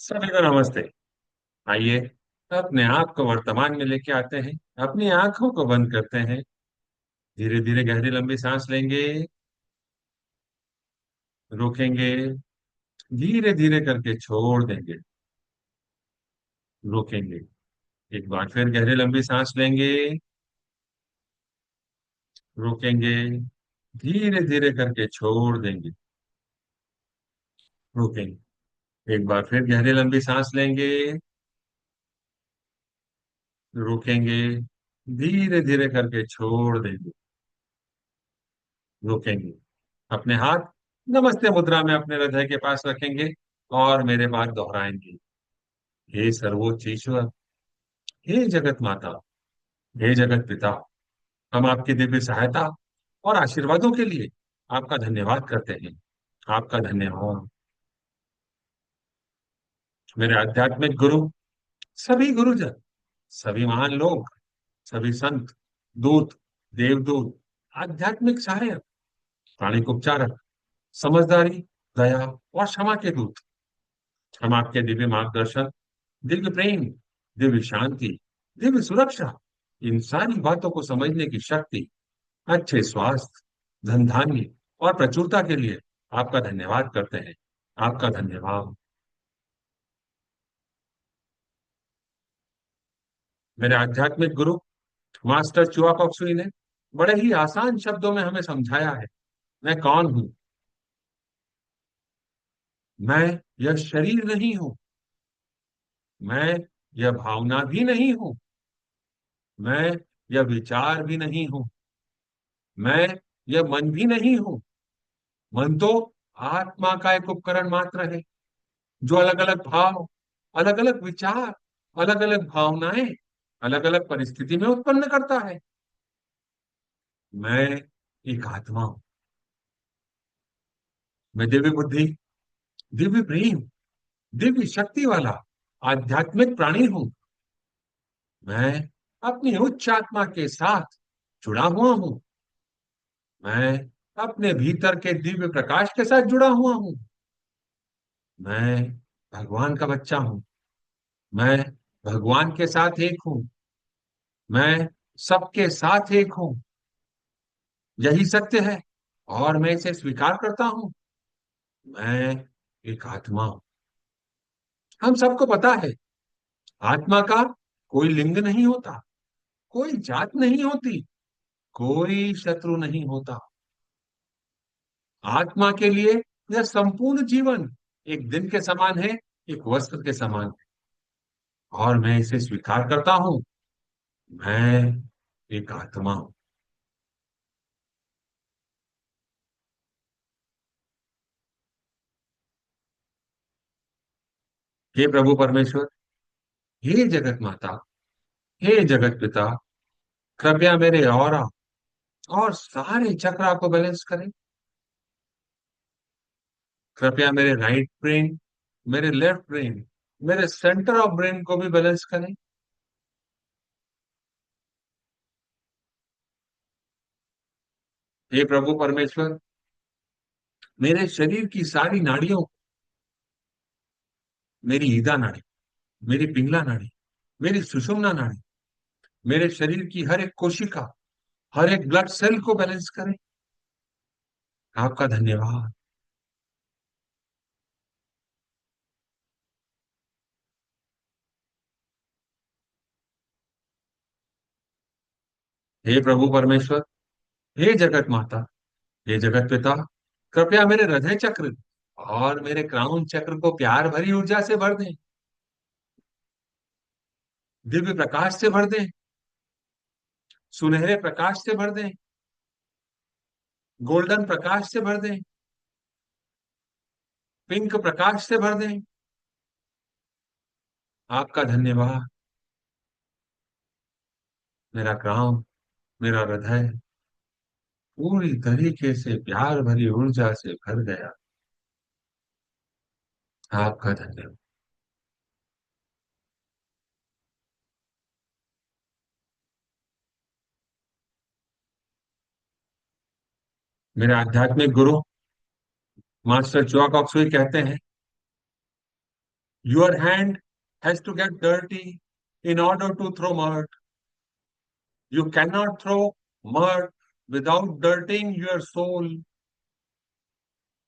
सभी को नमस्ते। आइए अपने आप को वर्तमान में लेके आते हैं। अपनी आंखों को बंद करते हैं। धीरे धीरे गहरी लंबी सांस लेंगे। रोकेंगे। धीरे धीरे करके छोड़ देंगे। रोकेंगे। एक बार फिर गहरी लंबी सांस लेंगे। रोकेंगे। धीरे धीरे करके छोड़ देंगे। रोकेंगे। एक बार फिर गहरी लंबी सांस लेंगे। रोकेंगे। धीरे धीरे करके छोड़ देंगे। रोकेंगे। अपने हाथ नमस्ते मुद्रा में अपने हृदय के पास रखेंगे और मेरे बाद दोहराएंगे। हे सर्वोच्च ईश्वर, हे जगत माता, हे जगत पिता, हम आपकी दिव्य सहायता और आशीर्वादों के लिए आपका धन्यवाद करते हैं। आपका धन्यवाद। मेरे आध्यात्मिक गुरु, सभी गुरुजन, सभी महान लोग, सभी संत, दूत, देवदूत, आध्यात्मिक सहायक, प्राणिक उपचारक, समझदारी, दया और क्षमा के दूत, हम आपके दिव्य मार्गदर्शन, दिव्य प्रेम, दिव्य शांति, दिव्य सुरक्षा, इन सारी बातों को समझने की शक्ति, अच्छे स्वास्थ्य, धन धान्य और प्रचुरता के लिए आपका धन्यवाद करते हैं। आपका धन्यवाद। मेरे आध्यात्मिक गुरु मास्टर चुआ कॉक्सुई ने बड़े ही आसान शब्दों में हमें समझाया है। मैं कौन हूं? मैं यह शरीर नहीं हूं। मैं यह भावना भी नहीं हूं। मैं यह विचार भी नहीं हूं। मैं यह मन भी नहीं हूं। मन तो आत्मा का एक उपकरण मात्र है, जो अलग अलग भाव, अलग अलग विचार, अलग अलग भावनाएं, अलग अलग परिस्थिति में उत्पन्न करता है। मैं एक आत्मा हूं। मैं दिव्य बुद्धि, दिव्य प्रेम, दिव्य शक्ति वाला आध्यात्मिक प्राणी हूं। मैं अपनी उच्च आत्मा के साथ जुड़ा हुआ हूं। मैं अपने भीतर के दिव्य प्रकाश के साथ जुड़ा हुआ हूं। मैं भगवान का बच्चा हूं। मैं भगवान के साथ एक हूं। मैं सबके साथ एक हूं। यही सत्य है और मैं इसे स्वीकार करता हूं। मैं एक आत्मा हूं। हम सबको पता है, आत्मा का कोई लिंग नहीं होता, कोई जात नहीं होती, कोई शत्रु नहीं होता। आत्मा के लिए यह संपूर्ण जीवन एक दिन के समान है, एक वस्त्र के समान है, और मैं इसे स्वीकार करता हूं। मैं एक आत्मा हूं। हे प्रभु परमेश्वर, हे जगत माता, हे जगत पिता, कृपया मेरे ऑरा और सारे चक्रा को बैलेंस करें। कृपया मेरे राइट ब्रेन, मेरे लेफ्ट ब्रेन, मेरे सेंटर ऑफ ब्रेन को भी बैलेंस करें। हे प्रभु परमेश्वर, मेरे शरीर की सारी नाड़ियों, मेरी ईदा नाड़ी, मेरी पिंगला नाड़ी, मेरी सुषुम्ना नाड़ी, मेरे शरीर की हर एक कोशिका, हर एक ब्लड सेल को बैलेंस करें। आपका धन्यवाद। हे प्रभु परमेश्वर, हे जगत माता, हे जगत पिता, कृपया मेरे हृदय चक्र और मेरे क्राउन चक्र को प्यार भरी ऊर्जा से भर दें, दिव्य प्रकाश से भर दें, सुनहरे प्रकाश से भर दें, गोल्डन प्रकाश से भर दें, पिंक प्रकाश से भर दें। आपका धन्यवाद। मेरा क्राउन, मेरा हृदय पूरी तरीके से प्यार भरी ऊर्जा से भर गया। आपका धन्यवाद। मेरे आध्यात्मिक गुरु मास्टर चुआ कॉक्सुई कहते हैं, Your hand has to get dirty in order to throw mud. You cannot throw mud without dirtying your soul.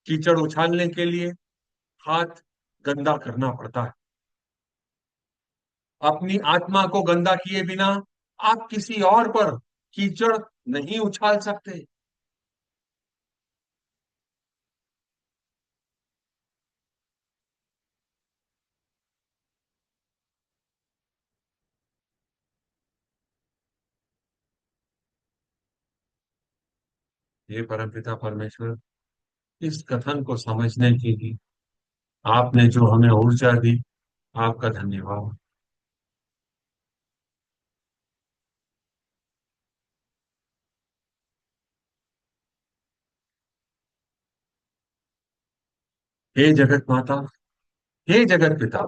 कीचड़ उछालने के लिए हाथ गंदा करना पड़ता है। अपनी आत्मा को गंदा किए बिना आप किसी और पर कीचड़ नहीं उछाल सकते। हे परमपिता परमेश्वर, इस कथन को समझने के लिए आपने जो हमें ऊर्जा दी, आपका धन्यवाद। हे जगत माता, हे जगत पिता,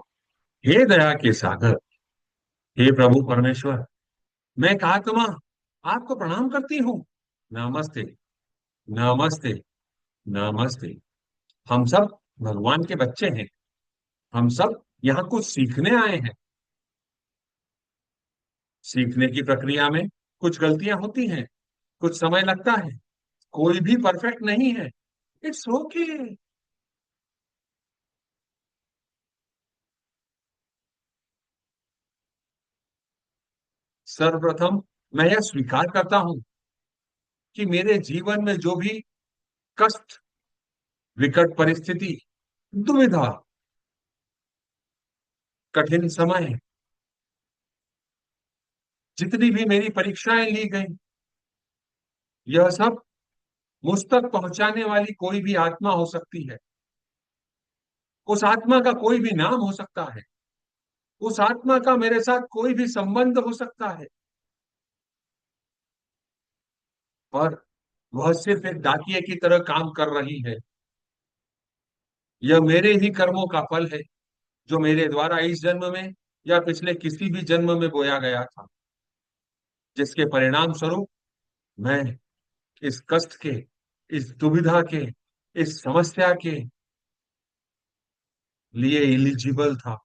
हे दया के सागर, हे प्रभु परमेश्वर, मैं एक आत्मा आपको प्रणाम करती हूँ। नमस्ते, नमस्ते, नमस्ते। हम सब भगवान के बच्चे हैं। हम सब यहाँ कुछ सीखने आए हैं। सीखने की प्रक्रिया में कुछ गलतियां होती हैं, कुछ समय लगता है। कोई भी परफेक्ट नहीं है। It's okay. सर्वप्रथम मैं यह स्वीकार करता हूं कि मेरे जीवन में जो भी कष्ट, विकट परिस्थिति, दुविधा, कठिन समय, जितनी भी मेरी परीक्षाएं ली गई, यह सब मुझ तक पहुंचाने वाली कोई भी आत्मा हो सकती है। उस आत्मा का कोई भी नाम हो सकता है। उस आत्मा का मेरे साथ कोई भी संबंध हो सकता है। पर वह सिर्फ एक डाकिये की तरह काम कर रही है। यह मेरे ही कर्मों का फल है, जो मेरे द्वारा इस जन्म में या पिछले किसी भी जन्म में बोया गया था, जिसके परिणाम स्वरूप मैं इस कष्ट के, इस दुविधा के, इस समस्या के लिए एलिजिबल था,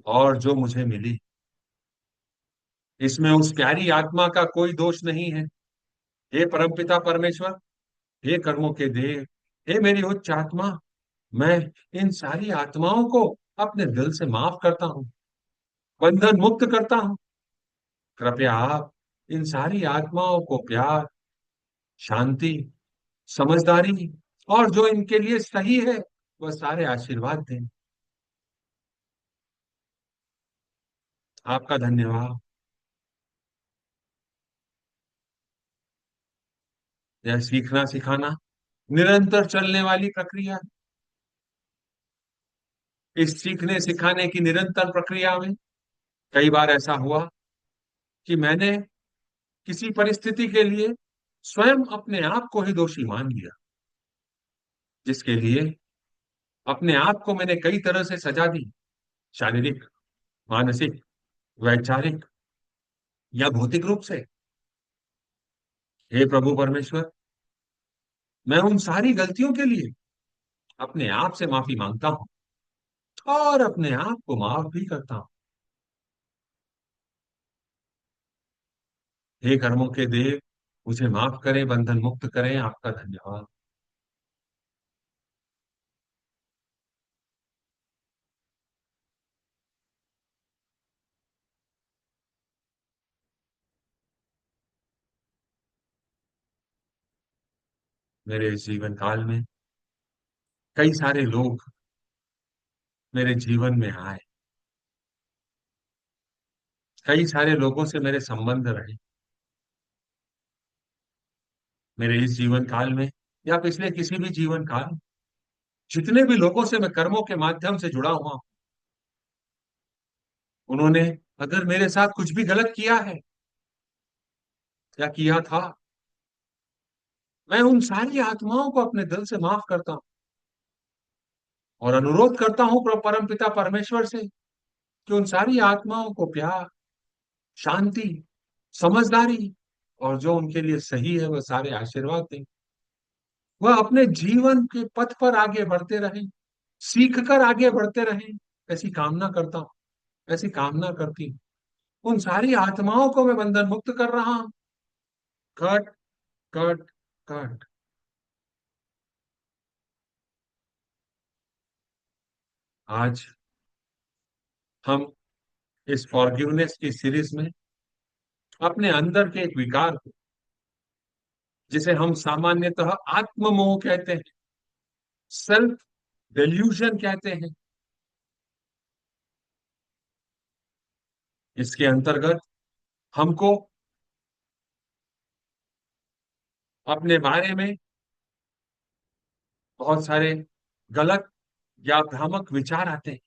और जो मुझे मिली, इसमें उस प्यारी आत्मा का कोई दोष नहीं है। हे परमपिता परमेश्वर, हे कर्मों के देव, हे मेरी उच्च आत्मा, मैं इन सारी आत्माओं को अपने दिल से माफ करता हूँ, बंधन मुक्त करता हूँ। कृपया आप इन सारी आत्माओं को प्यार, शांति, समझदारी और जो इनके लिए सही है वह सारे आशीर्वाद दें। आपका धन्यवाद। यह सीखना सिखाना निरंतर चलने वाली प्रक्रिया है। इस सीखने सिखाने की निरंतर प्रक्रिया में कई बार ऐसा हुआ कि मैंने किसी परिस्थिति के लिए स्वयं अपने आप को ही दोषी मान लिया, जिसके लिए अपने आप को मैंने कई तरह से सजा दी, शारीरिक, मानसिक, वैचारिक या भौतिक रूप से। हे प्रभु परमेश्वर, मैं उन सारी गलतियों के लिए अपने आप से माफी मांगता हूँ और अपने आप को माफ भी करता हूँ। हे कर्मों के देव, मुझे माफ करें, बंधन मुक्त करें। आपका धन्यवाद। मेरे इस जीवन काल में कई सारे लोग मेरे जीवन में आए। कई सारे लोगों से मेरे संबंध रहे मेरे इस जीवन काल में या पिछले किसी भी जीवन काल में। जितने भी लोगों से मैं कर्मों के माध्यम से जुड़ा हुआ हूं, उन्होंने अगर मेरे साथ कुछ भी गलत किया है या किया था, मैं उन सारी आत्माओं को अपने दिल से माफ करता हूं और अनुरोध करता हूं परम पिता परमेश्वर से कि उन सारी आत्माओं को प्यार, शांति, समझदारी और जो उनके लिए सही है वह सारे आशीर्वाद दें। वह अपने जीवन के पथ पर आगे बढ़ते रहें, सीख कर आगे बढ़ते रहें, ऐसी कामना करता हूँ, ऐसी कामना करती हूँ। उन सारी आत्माओं को मैं बंधन मुक्त कर रहा हूं। Cut, cut, cut. आज हम इस फॉरगिवनेस की सीरीज में अपने अंदर के एक विकार को, जिसे हम सामान्यतः आत्ममोह कहते हैं, सेल्फ डेल्यूजन कहते हैं, इसके अंतर्गत हमको अपने बारे में बहुत सारे गलत या भ्रामक विचार आते हैं।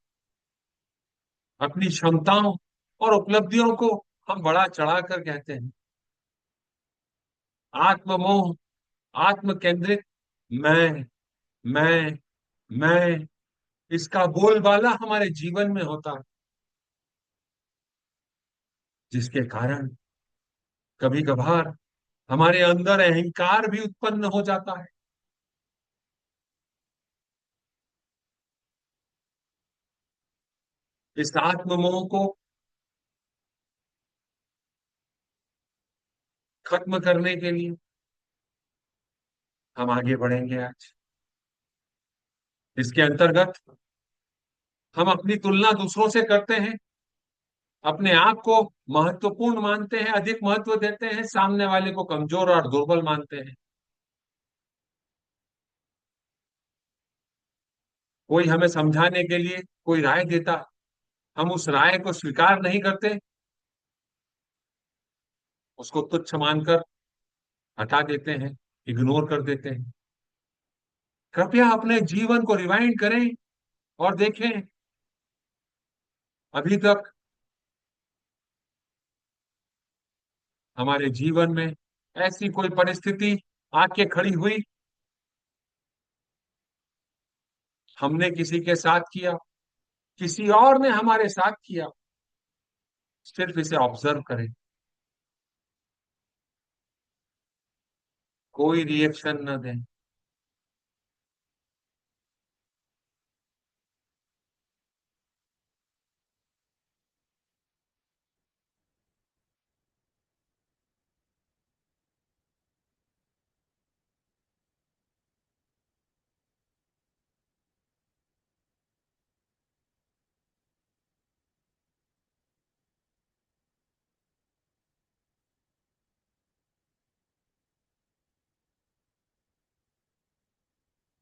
अपनी क्षमताओं और उपलब्धियों को हम बड़ा चढ़ाकर कहते हैं। आत्ममोह, आत्म केंद्रित, मैं मैं मैं, इसका बोलबाला हमारे जीवन में होता है, जिसके कारण कभी कभार हमारे अंदर अहंकार भी उत्पन्न हो जाता है। इस आत्ममोह को खत्म करने के लिए हम आगे बढ़ेंगे आज। इसके अंतर्गत हम अपनी तुलना दूसरों से करते हैं, अपने आप को महत्वपूर्ण मानते हैं, अधिक महत्व देते हैं, सामने वाले को कमजोर और दुर्बल मानते हैं। कोई हमें समझाने के लिए कोई राय देता, हम उस राय को स्वीकार नहीं करते, उसको तुच्छ मानकर हटा देते हैं, इग्नोर कर देते हैं। कृपया अपने जीवन को रिवाइंड करें और देखें, अभी तक हमारे जीवन में ऐसी कोई परिस्थिति आके खड़ी हुई, हमने किसी के साथ किया, किसी और ने हमारे साथ किया, सिर्फ इसे ऑब्जर्व करें, कोई रिएक्शन न दें।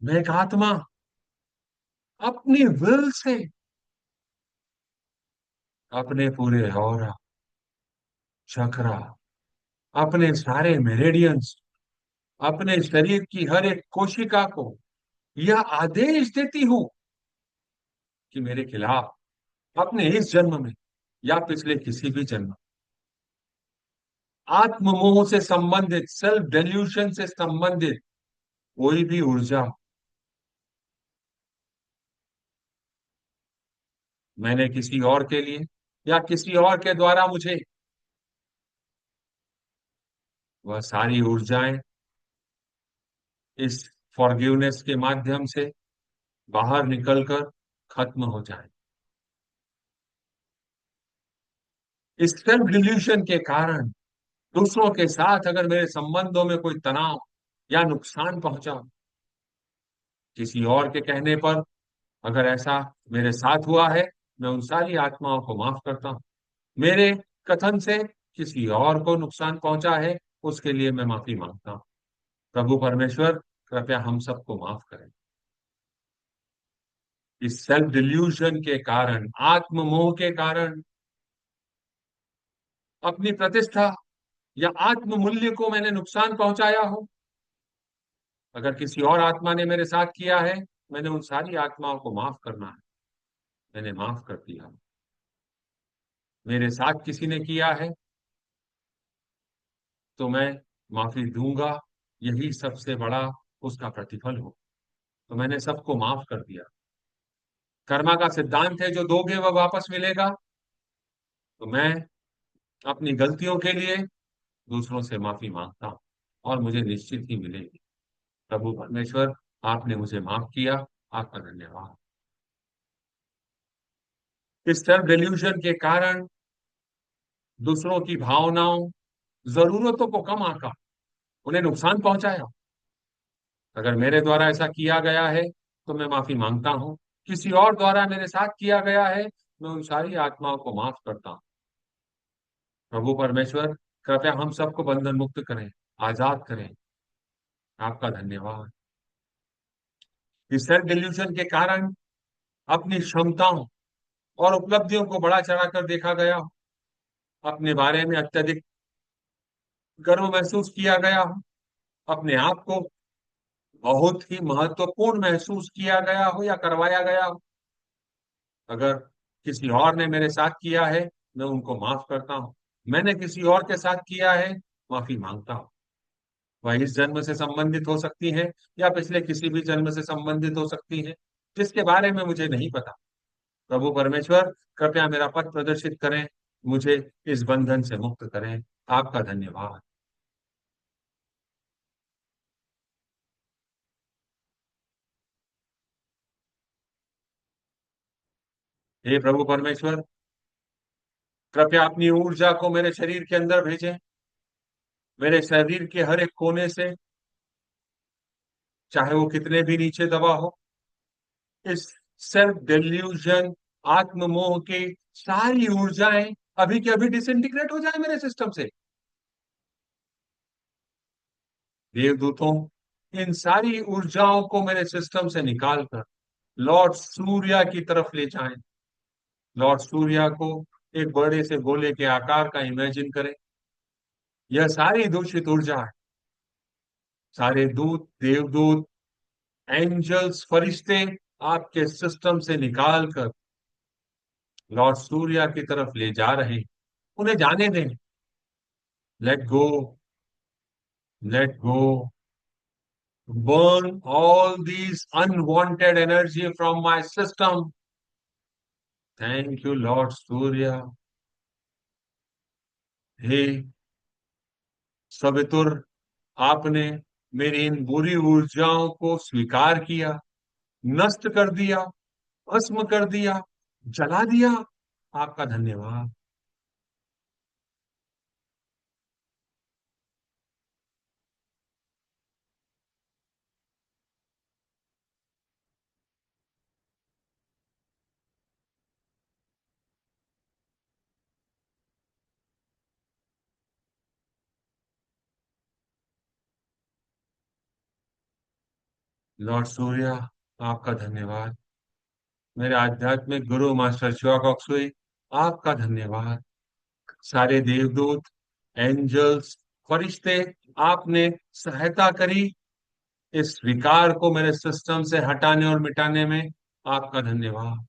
मैं एक आत्मा अपनी विल से अपने पूरे ऑरा, चक्रा, अपने सारे मेरेडियंस, अपने शरीर की हर एक कोशिका को यह आदेश देती हूं कि मेरे खिलाफ अपने इस जन्म में या पिछले किसी भी जन्म, आत्ममोह से संबंधित, सेल्फ डेल्यूशन से संबंधित कोई भी ऊर्जा मैंने किसी और के लिए या किसी और के द्वारा मुझे, वह सारी ऊर्जाएं इस फॉरगिवनेस के माध्यम से बाहर निकलकर खत्म हो जाए। इस सेल्फ डिल्यूशन के कारण दूसरों के साथ अगर मेरे संबंधों में कोई तनाव या नुकसान पहुंचा, किसी और के कहने पर अगर ऐसा मेरे साथ हुआ है, मैं उन सारी आत्माओं को माफ करता हूं। मेरे कथन से किसी और को नुकसान पहुंचा है, उसके लिए मैं माफी मांगता हूं। प्रभु परमेश्वर कृपया हम सबको माफ करें। इस सेल्फ डिल्यूशन के कारण, आत्ममोह के कारण, अपनी प्रतिष्ठा या आत्म मूल्य को मैंने नुकसान पहुंचाया हो, अगर किसी और आत्मा ने मेरे साथ किया है, मैंने उन सारी आत्माओं को माफ करना है। मैंने माफ कर दिया। मेरे साथ किसी ने किया है तो मैं माफी दूंगा, यही सबसे बड़ा उसका प्रतिफल हो। तो मैंने सबको माफ कर दिया। कर्मा का सिद्धांत है, जो दोगे वह वापस मिलेगा। तो मैं अपनी गलतियों के लिए दूसरों से माफी मांगता हूं और मुझे निश्चित ही मिलेगी। प्रभु परमेश्वर, आपने मुझे माफ किया, आपका धन्यवाद। इस सेल्फ डिल्यूजन के कारण दूसरों की भावनाओं, जरूरतों को कम आंका, उन्हें नुकसान पहुंचाया। अगर मेरे द्वारा ऐसा किया गया है तो मैं माफी मांगता हूँ। किसी और द्वारा मेरे साथ किया गया है, मैं उन सारी आत्माओं को माफ करता हूँ। प्रभु परमेश्वर, कृपया हम सबको बंधन मुक्त करें, आजाद करें। आपका धन्यवाद। इस सेल्फ डिल्यूजन के कारण अपनी क्षमताओं और उपलब्धियों को बढ़ा चढ़ा कर देखा गया हो, अपने बारे में अत्यधिक गर्व महसूस किया गया हो, अपने आप को बहुत ही महत्वपूर्ण महसूस किया गया हो या करवाया गया हो। अगर किसी और ने मेरे साथ किया है, मैं उनको माफ करता हूँ। मैंने किसी और के साथ किया है, माफी मांगता हूँ। वह इस जन्म से संबंधित हो सकती है या पिछले किसी भी जन्म से संबंधित हो सकती है, जिसके बारे में मुझे नहीं पता। प्रभु परमेश्वर, कृपया मेरा पथ प्रदर्शित करें, मुझे इस बंधन से मुक्त करें। आपका धन्यवाद। हे प्रभु परमेश्वर, कृपया अपनी ऊर्जा को मेरे शरीर के अंदर भेजें, मेरे शरीर के हर एक कोने से, चाहे वो कितने भी नीचे दबा हो। इस सेल्फ डिल्यूजन, आत्म मोह की सारी ऊर्जाएं अभी के अभी डिसइंटीग्रेट हो जाए मेरे सिस्टम से। देवदूतों, इन सारी ऊर्जाओं को मेरे सिस्टम से निकाल कर लॉर्ड सूर्य की तरफ ले जाएं। लॉर्ड सूर्य को एक बड़े से गोले के आकार का इमेजिन करें। यह सारी दूषित ऊर्जा है, सारे दूत, देवदूत, एंजल्स, फरिश्ते आपके सिस्टम से निकाल कर लॉर्ड सूर्य की तरफ ले जा रहे हैं। उन्हें जाने दें। Let go, let go, burn all these unwanted energy from my system. Thank you, Lord Surya. हे सवितुर, आपने मेरी इन बुरी ऊर्जाओं को स्वीकार किया, नष्ट कर दिया, भस्म कर दिया, जला दिया। आपका धन्यवाद। लॉर्ड सूर्या, आपका धन्यवाद। मेरे आध्यात्मिक गुरु मास्टर शिवा कॉक्सुई, आपका धन्यवाद। सारे देवदूत, एंजल्स, फरिश्ते, आपने सहायता करी इस विकार को मेरे सिस्टम से हटाने और मिटाने में। आपका धन्यवाद।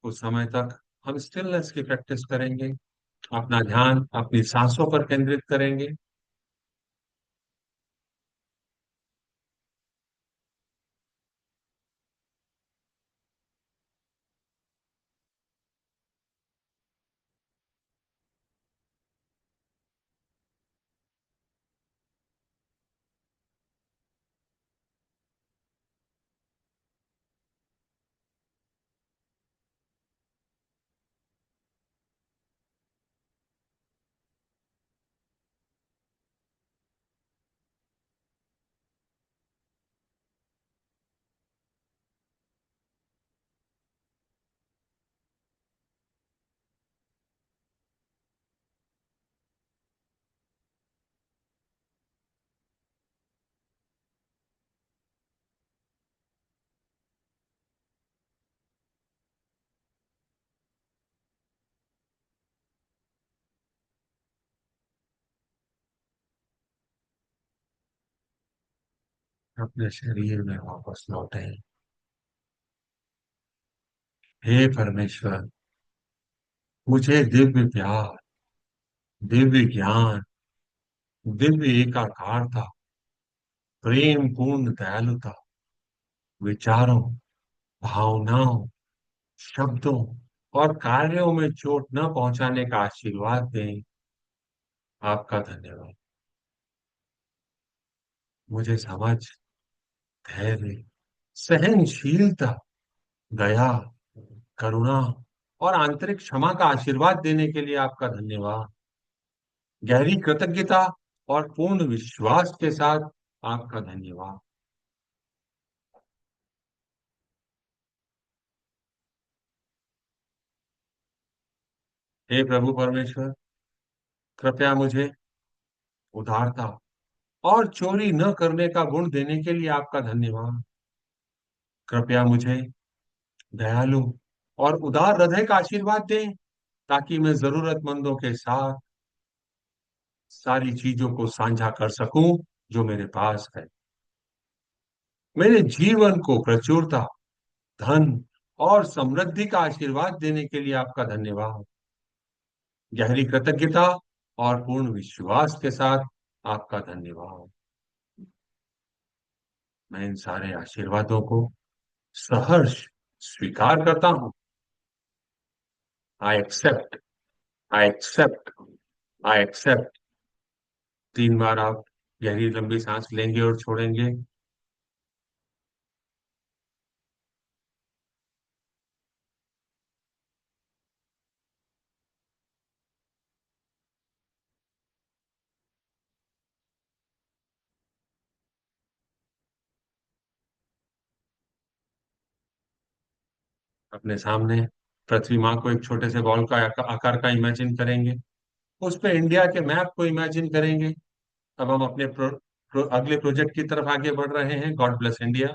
उस समय तक हम स्टिलनेस की प्रैक्टिस करेंगे, अपना ध्यान अपनी सांसों पर केंद्रित करेंगे। अपने शरीर में वापस लौटे। हे परमेश्वर, मुझे दिव्य प्यार, दिव्य ज्ञान, दिव्य एकाकारता, प्रेम पूर्ण दयालुता, विचारों, भावनाओं, शब्दों और कार्यों में चोट न पहुंचाने का आशीर्वाद दें। आपका धन्यवाद। मुझे समझ, धैर्य, सहनशीलता दया, करुणा और आंतरिक क्षमा का आशीर्वाद देने के लिए आपका धन्यवाद। गहरी कृतज्ञता और पूर्ण विश्वास के साथ आपका धन्यवाद। हे प्रभु परमेश्वर, कृपया मुझे उदारता और चोरी न करने का गुण देने के लिए आपका धन्यवाद। कृपया मुझे दयालु और उदार हृदय का आशीर्वाद दें, ताकि मैं जरूरतमंदों के साथ सारी चीजों को साझा कर सकूं जो मेरे पास है। मेरे जीवन को प्रचुरता, धन और समृद्धि का आशीर्वाद देने के लिए आपका धन्यवाद। गहरी कृतज्ञता और पूर्ण विश्वास के साथ आपका धन्यवाद। मैं इन सारे आशीर्वादों को सहर्ष स्वीकार करता हूं। I accept, I accept, I accept. 3 बार आप गहरी लंबी सांस लेंगे और छोड़ेंगे। अपने सामने पृथ्वी माँ को एक छोटे से बॉल का आकार का इमेजिन करेंगे। उस पे इंडिया के मैप को इमेजिन करेंगे। अब हम अपने अगले प्रोजेक्ट की तरफ आगे बढ़ रहे हैं, गॉड ब्लेस इंडिया।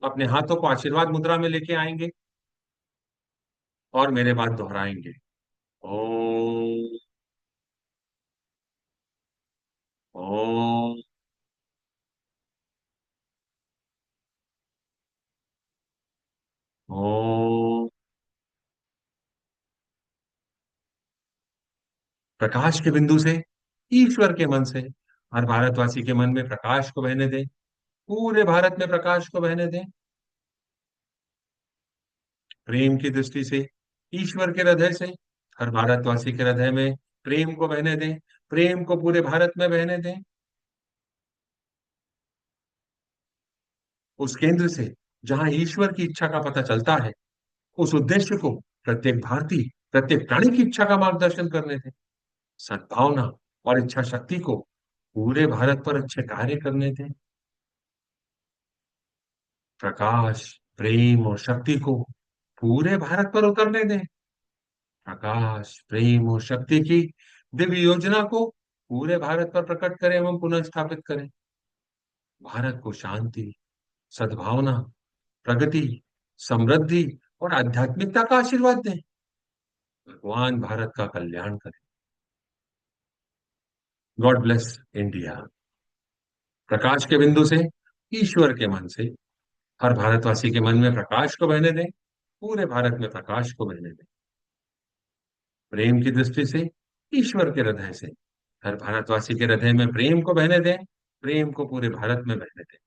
अपने हाथों को आशीर्वाद मुद्रा में लेके आएंगे और मेरे बाद दोहराएंगे। ओम, ओम, ओम। प्रकाश के बिंदु से, ईश्वर के मन से, हर भारतवासी के मन में प्रकाश को बहने दें। पूरे भारत में प्रकाश को बहने दें। प्रेम की दृष्टि से, ईश्वर के हृदय से, हर भारतवासी के हृदय में प्रेम को बहने दें। प्रेम को पूरे भारत में बहने दें। उस केंद्र से, जहां ईश्वर की इच्छा का पता चलता है, उस उद्देश्य को प्रत्येक भारतीय, प्रत्येक प्राणी की इच्छा का मार्गदर्शन करने दें। सद्भावना और इच्छा शक्ति को पूरे भारत पर अच्छे कार्य करने दें। प्रकाश, प्रेम और शक्ति को पूरे भारत पर उतरने दें। प्रकाश, प्रेम और शक्ति की दिव्य योजना को पूरे भारत पर प्रकट करें एवं पुनः स्थापित करें। भारत को शांति, सद्भावना, प्रगति, समृद्धि और आध्यात्मिकता का आशीर्वाद दें। भगवान भारत का कल्याण करें। God bless India. प्रकाश के बिंदु से, ईश्वर के मन से, हर भारतवासी के मन में प्रकाश को बहने दें। पूरे भारत में प्रकाश को बहने दें। प्रेम की दृष्टि से, ईश्वर के हृदय से, हर भारतवासी के हृदय में प्रेम को बहने दें। प्रेम को पूरे भारत में बहने दें।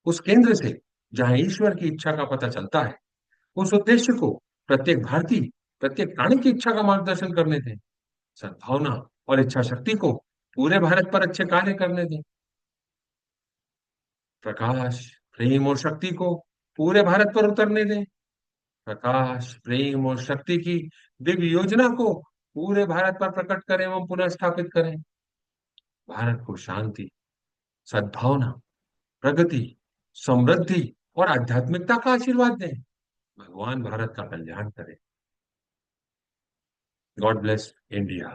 उस केंद्र से, जहां ईश्वर की इच्छा का पता चलता है, उस उद्देश्य को प्रत्येक भारतीय, प्रत्येक प्राणी की इच्छा का मार्गदर्शन करने दें। सद्भावना और इच्छा शक्ति को पूरे भारत पर अच्छे कार्य करने दें। प्रकाश, प्रेम और शक्ति को पूरे भारत पर उतरने दें। प्रकाश, प्रेम और शक्ति की दिव्य योजना को पूरे भारत पर प्रकट करें एवं पुनः स्थापित करें। भारत को शांति, सद्भावना, प्रगति, समृद्धि और आध्यात्मिकता का आशीर्वाद दें। भगवान भारत का कल्याण करें। God bless India.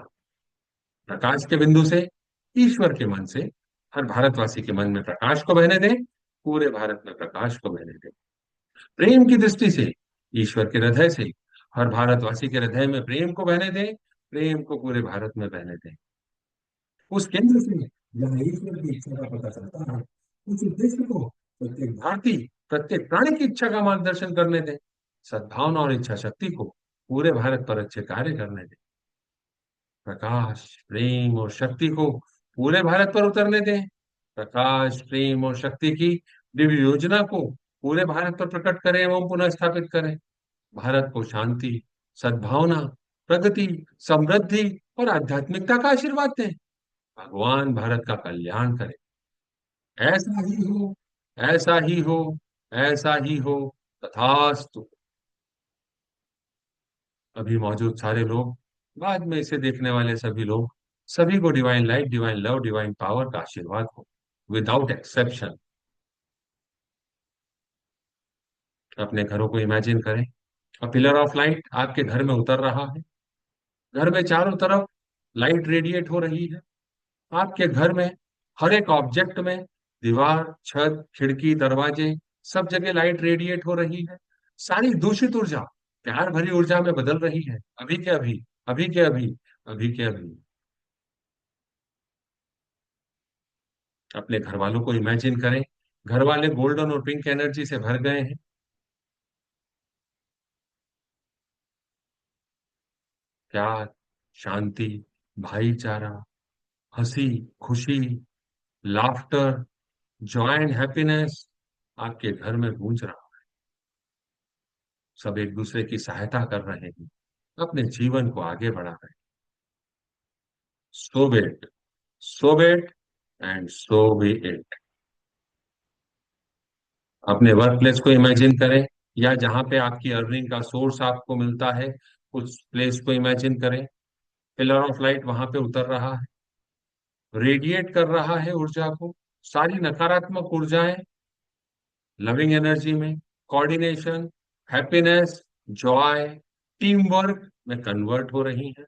प्रकाश के बिंदु से, ईश्वर के मन से, हर भारतवासी के मन में प्रकाश को बहने दें। पूरे भारत में प्रकाश को बहने दें। प्रेम की दृष्टि से, ईश्वर के हृदय से, हर भारतवासी के हृदय में प्रेम को बहने दें। प्रेम को पूरे भारत में बहने दें। उस केंद्र से, जहां ईश्वर की इच्छा का पता चलता है, उस उद्देश्य को प्रत्येक भारतीय, प्रत्येक प्राणी की इच्छा का मार्गदर्शन करने दें। सद्भावना और इच्छा शक्ति को पूरे भारत पर अच्छे कार्य करने दें। प्रकाश, प्रेम और शक्ति को पूरे भारत पर उतरने दें। प्रकाश, प्रेम और शक्ति की दिव्य योजना को पूरे भारत पर प्रकट करें एवं पुनः स्थापित करें। भारत को शांति, सद्भावना, प्रगति, समृद्धि और आध्यात्मिकता का आशीर्वाद दें। भगवान भारत का कल्याण करे। ऐसा ही हो, ऐसा ही हो, ऐसा ही हो, तथास्तु। अभी मौजूद सारे लोग, बाद में इसे देखने वाले सभी लोग, सभी को divine light, divine love, divine power का आशीर्वाद हो, विदाउट एक्सेप्शन। अपने घरों को इमेजिन करें, अ पिलर ऑफ लाइट आपके घर में उतर रहा है। घर में चारों तरफ लाइट रेडिएट हो रही है। आपके घर में हर एक ऑब्जेक्ट में, दीवार, छत, खिड़की, दरवाजे, सब जगह लाइट रेडिएट हो रही है। सारी दूषित ऊर्जा प्यार भरी ऊर्जा में बदल रही है, अभी के अभी, अभी के अभी, अभी के अभी। अपने घर वालों को इमेजिन करें, घर वाले गोल्डन और पिंक एनर्जी से भर गए हैं। प्यार, शांति, भाईचारा, हंसी, खुशी, लाफ्टर, जॉय एंड हैप्पीनेस आपके घर में गूंज रहा। सब एक दूसरे की सहायता कर रहे हैं, अपने जीवन को आगे बढ़ा रहे हैं। सो बेट, सो बेट, एंड सो बी इट। अपने वर्क प्लेस को इमेजिन करें, या जहां पे आपकी अर्निंग का सोर्स आपको मिलता है, उस प्लेस को इमेजिन करें। पिलर ऑफ लाइट वहां पे उतर रहा है, रेडिएट कर रहा है ऊर्जा को। सारी नकारात्मक ऊर्जाएं लविंग एनर्जी में, coordination, happiness, Joy, team work में कन्वर्ट हो रही हैं।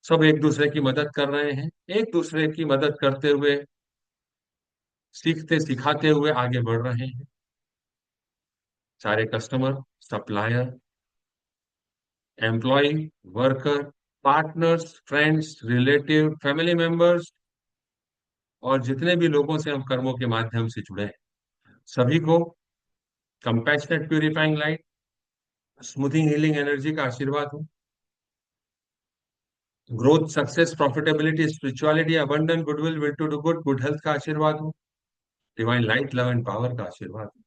सब एक दूसरे की मदद कर रहे हैं, एक दूसरे की मदद करते हुए, सीखते सिखाते हुए आगे बढ़ रहे हैं। सारे customer, supplier, employ, worker, partners, friends, relative, family members, और जितने भी लोगों से हम कर्मों के माध्यम से जुड़े हैं, सभी को compassionate purifying light, smoothing healing energy का आशीर्वाद हो। Growth, success, profitability, spirituality, abundant goodwill, will to do good, good health का आशीर्वाद हो। Divine light, love and power का आशीर्वाद हो।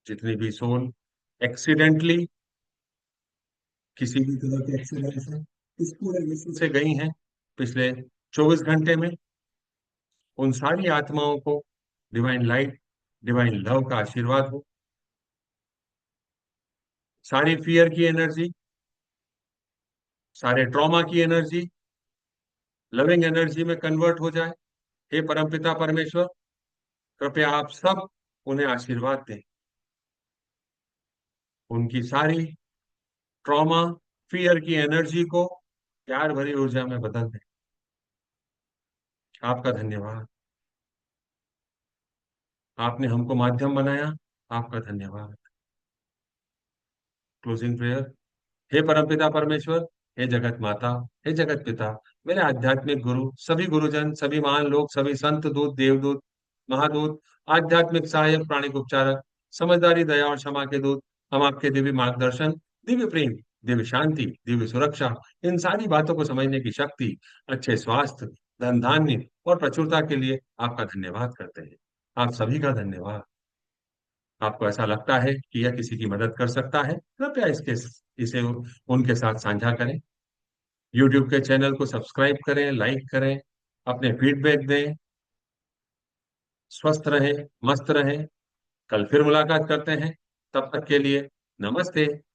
जितनी भी सोल एक्सीडेंटली, किसी भी तरह के एक्सीडेंट से इस पूरे विश्व से गई हैं पिछले 24 घंटे में, उन सारी आत्माओं को डिवाइन लाइट, डिवाइन लव का आशीर्वाद हो। सारी फियर की एनर्जी, सारे ट्रॉमा की एनर्जी लविंग एनर्जी में कन्वर्ट हो जाए। हे परमपिता परमेश्वर, कृपया आप सब उन्हें आशीर्वाद दें। उनकी सारी ट्रॉमा, फियर की एनर्जी को प्यार भरी ऊर्जा में बदल दें। आपका धन्यवाद। आपने हमको माध्यम बनाया, आपका धन्यवाद। Closing prayer. हे परमपिता परमेश्वर, हे जगत माता, हे जगत पिता, मेरे आध्यात्मिक गुरु, सभी गुरुजन, सभी महान लोग, सभी संत दूत, देवदूत, महादूत, आध्यात्मिक सहायक, प्राणिक उपचारक, समझदारी, दया और क्षमा के दूत, हम आपके दिव्य मार्गदर्शन, दिव्य प्रेम, दिव्य शांति, दिव्य सुरक्षा, इन सारी बातों को समझने की शक्ति, अच्छे स्वास्थ्य, धन धान्य और प्रचुरता के लिए आपका धन्यवाद करते हैं। आप सभी का धन्यवाद। आपको ऐसा लगता है कि यह किसी की मदद कर सकता है, कृपया इसके इसे उनके साथ साझा करें। यूट्यूब के चैनल को सब्सक्राइब करें, लाइक करें, अपने फीडबैक दें। स्वस्थ रहें, मस्त रहें। कल फिर मुलाकात करते हैं, तब तक के लिए नमस्ते।